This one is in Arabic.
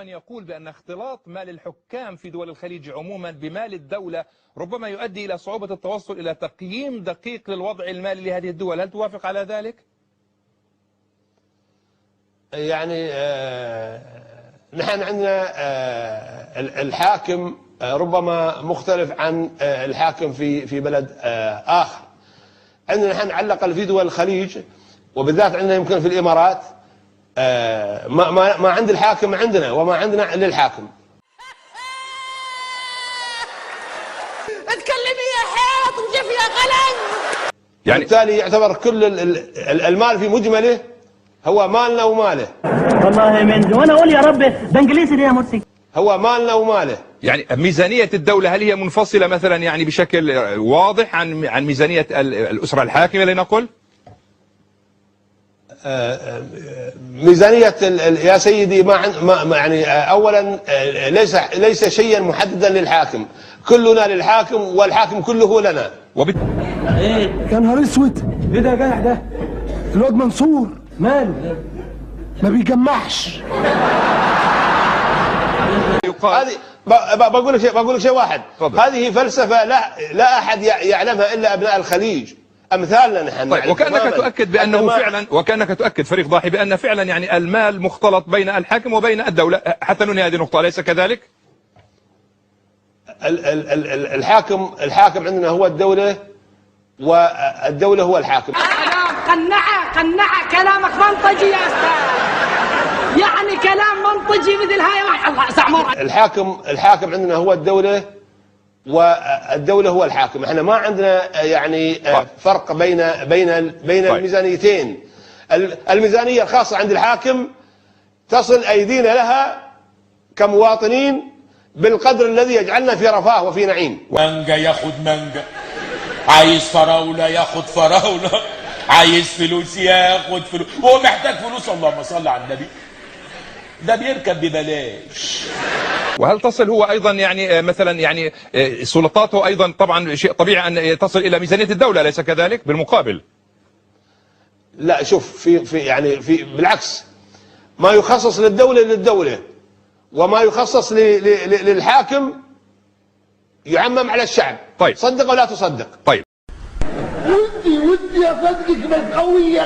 من يقول بأن اختلاط مال الحكام في دول الخليج عموما بمال الدولة ربما يؤدي إلى صعوبة التوصل إلى تقييم دقيق للوضع المالي لهذه الدول، هل توافق على ذلك؟ يعني نحن عندنا الحاكم ربما مختلف عن الحاكم في بلد آخر. عندنا نحن على الأقل في دول الخليج وبالذات عندنا يمكن في الإمارات ما عند الحاكم عندنا وما عندنا للحاكم. اتكلمي يا حيط وجف يا قلم. يعني بالتالي يعتبر كل المال في مجمله هو مالنا وماله. والله من وانا اقول يا رب ده انجليزي ده يا مرسي. هو مالنا وماله. يعني ميزانية الدولة هل هي منفصلة مثلا يعني بشكل واضح عن ميزانية الأسرة الحاكمة لنقل؟ ميزانية يا سيدي ما يعني أولا ليس شيئا محددا للحاكم، كلنا للحاكم والحاكم كله لنا. يا نهار اسود، ايه ده يا جدع ده؟ الواد منصور ماله؟ ما بيجمعش. هذه بقول لك شيء واحد، هذه فلسفة لا أحد يعلمها إلا أبناء الخليج أمثالنا نحن. طيب وكأنك تؤكد بأنه فعلا، وكأنك تؤكد فريق ضاحي بأن فعلا يعني المال مختلط بين الحاكم وبين الدولة، حتى ننهي هذه النقطة، أليس كذلك؟ الحاكم عندنا هو الدولة والدولة هو الحاكم. قنعة كلامك منطقي يا أستاذ، يعني كلام منطقي مثل هاي. الله سعمر. الحاكم عندنا هو الدولة والدولة هو الحاكم. احنا ما عندنا يعني فرق بين الميزانيتين. الميزانية الخاصة عند الحاكم تصل أيدينا لها كمواطنين بالقدر الذي يجعلنا في رفاه وفي نعيم. مانجا ياخد مانجا، عايز فراولة ياخد فراولة، عايز فلوس ياخد فلوس، هو محتاج فلوس. اللهم صل على النبي، ده بيركب ببلاش. وهل تصل هو ايضا يعني مثلا يعني سلطاته ايضا طبعا شيء طبيعي ان تصل الى ميزانية الدولة، أليس كذلك بالمقابل؟ لا شوف، في بالعكس، ما يخصص للدولة وما يخصص للحاكم يعمم على الشعب. طيب صدق ولا تصدق. طيب ودي افدك بس قوية